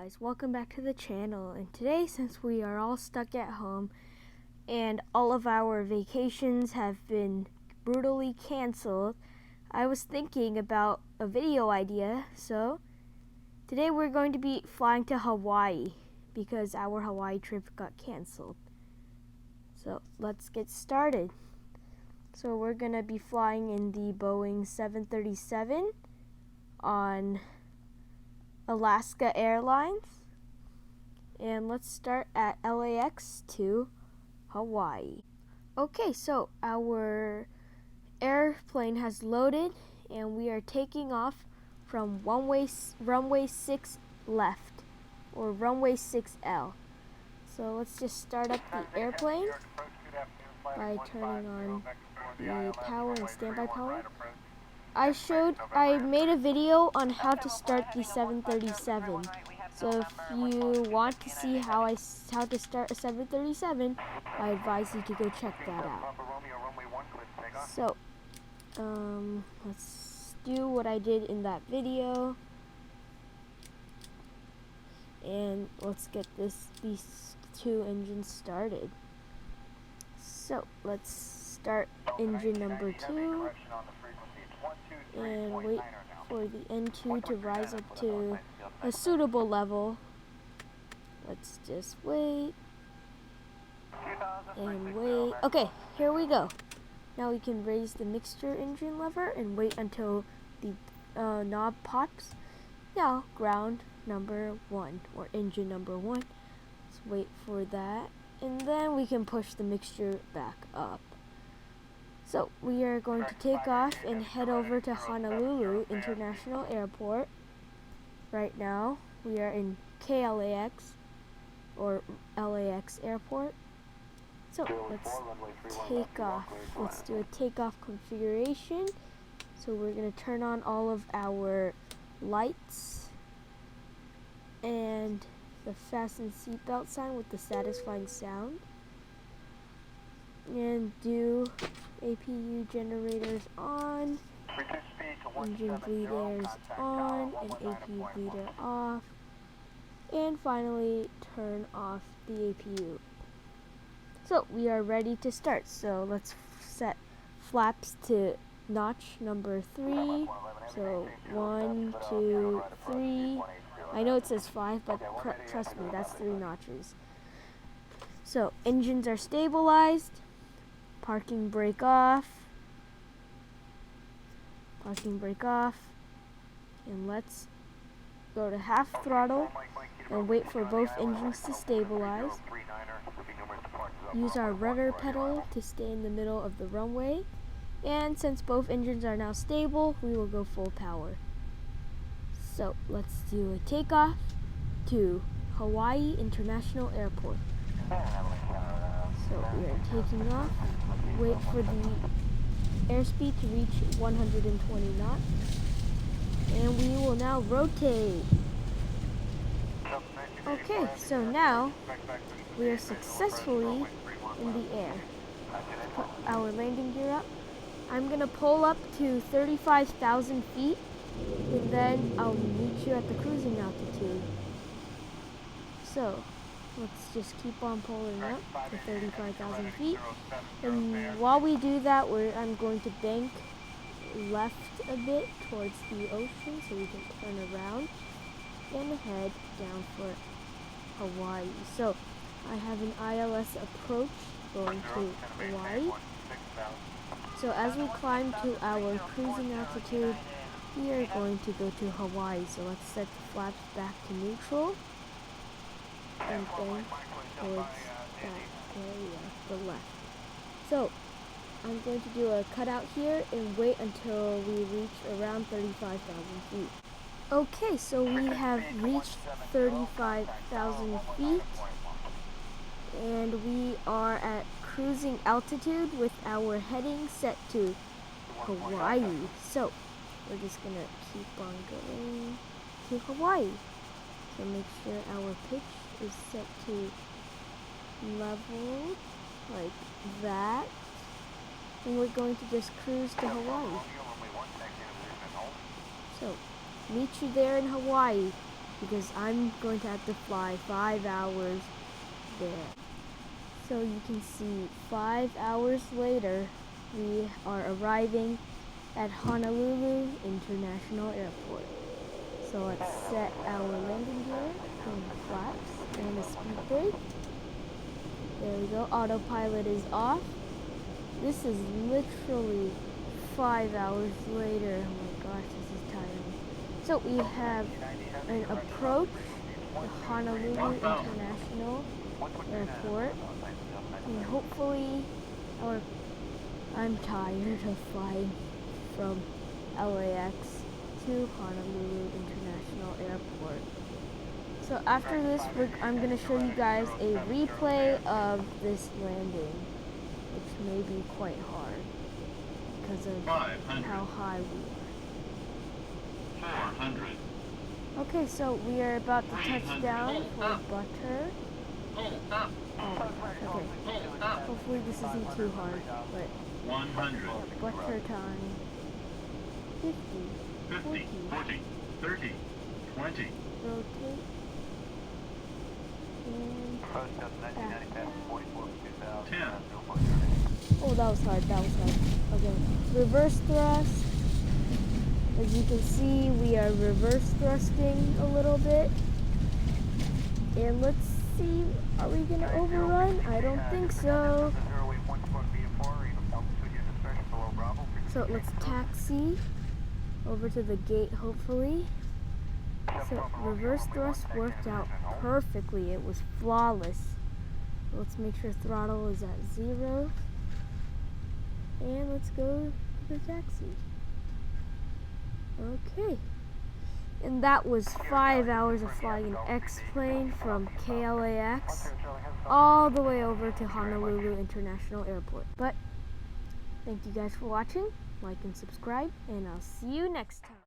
guys, welcome back to the channel. And today, since we are all stuck at home and all of our vacations have been brutally canceled, I was thinking about a video idea. So today we're going to be flying to Hawaii because our Hawaii trip got canceled. So let's get started. So we're gonna be flying in the Boeing 737 on Alaska Airlines, and let's start at LAX to Hawaii. Okay, so our airplane has loaded and we are taking off from runway 6 left, or runway 6L. So let's just start up the airplane by turning on the power and standby power. I made a video on how to start the 737. So if you want to see how to start a 737, I advise you to go check that out. So let's do what I did in that video, and let's get these two engines started. So let's start engine number 2 and wait for the N2 to rise up to a suitable level. Let's just wait and wait. Okay, here we go. Now we can raise the mixture engine lever and wait until the knob pops. Now ground number 1, or engine number 1. Let's wait for that, and then we can push the mixture back up. So we are going to take off and head over to Honolulu International Airport. Right now we are in KLAX, or LAX Airport. So let's take off. Let's do a takeoff configuration. So we're going to turn on all of our lights and the fasten seatbelt sign with the satisfying sound, and do APU generators on, engine bleeders on, and APU bleeder off, and finally turn off the APU. So we are ready to start. So let's set flaps to notch number 3. So 1, 2, 3. I know it says 5, but trust me, that's 3 notches. So engines are stabilized. Parking brake off. Parking brake off. And let's go to half throttle and wait for both engines to stabilize. Use our rudder pedal to stay in the middle of the runway. And since both engines are now stable, we will go full power. So let's do a takeoff to Hawaii International Airport. So we are taking off. Wait for the airspeed to reach 120 knots. And we will now rotate. Okay, so now we are successfully in the air. Put our landing gear up. I'm going to pull up to 35,000 feet, and then I'll meet you at the cruising altitude. So let's just keep on pulling up to 35,000 feet. And while we do that, I'm going to bank left a bit towards the ocean so we can turn around and head down for Hawaii. So I have an ILS approach going to Hawaii. So as we climb to our cruising altitude, we are going to go to Hawaii. So let's set the flaps back to neutral and bank towards that area, the left. So I'm going to do a cutout here and wait until we reach around 35,000 feet. Okay, so we have reached 35,000 feet and we are at cruising altitude with our heading set to Hawaii. So we're just gonna keep on going to Hawaii. So make sure our pitch is set to level like that, and we're going to just cruise to Hawaii. So meet you there in Hawaii. because I'm going to have to fly 5 hours there. So you can see 5 hours later, we are arriving at Honolulu International Airport. So let's set our landing gear in flaps and a speed brake. There we go, autopilot is off. This is literally 5 hours later. Oh my gosh, this is tiring. So we have an approach to Honolulu International Airport. And hopefully, I'm tired of flying from LAX to Honolulu International Airport. So after this, I'm going to show you guys a replay of this landing, which may be quite hard because of how high we are. 400. Okay, so we are about to touch down for butter. Okay. Hopefully this isn't too hard, but 100. butter time. 50, 50, 40, 30, 20. rotate, and back down. 10. Oh, that was hard, Okay, reverse thrust. As you can see, we are reverse thrusting a little bit. And let's see, are we gonna overrun? I don't think so. So let's taxi over to the gate, hopefully. So reverse thrust worked out perfectly. It was flawless. Let's make sure throttle is at 0. And let's go to the taxi. Okay. And that was 5 hours of flying an X-plane from KLAX all the way over to Honolulu International Airport. But thank you guys for watching. Like and subscribe, and I'll see you next time.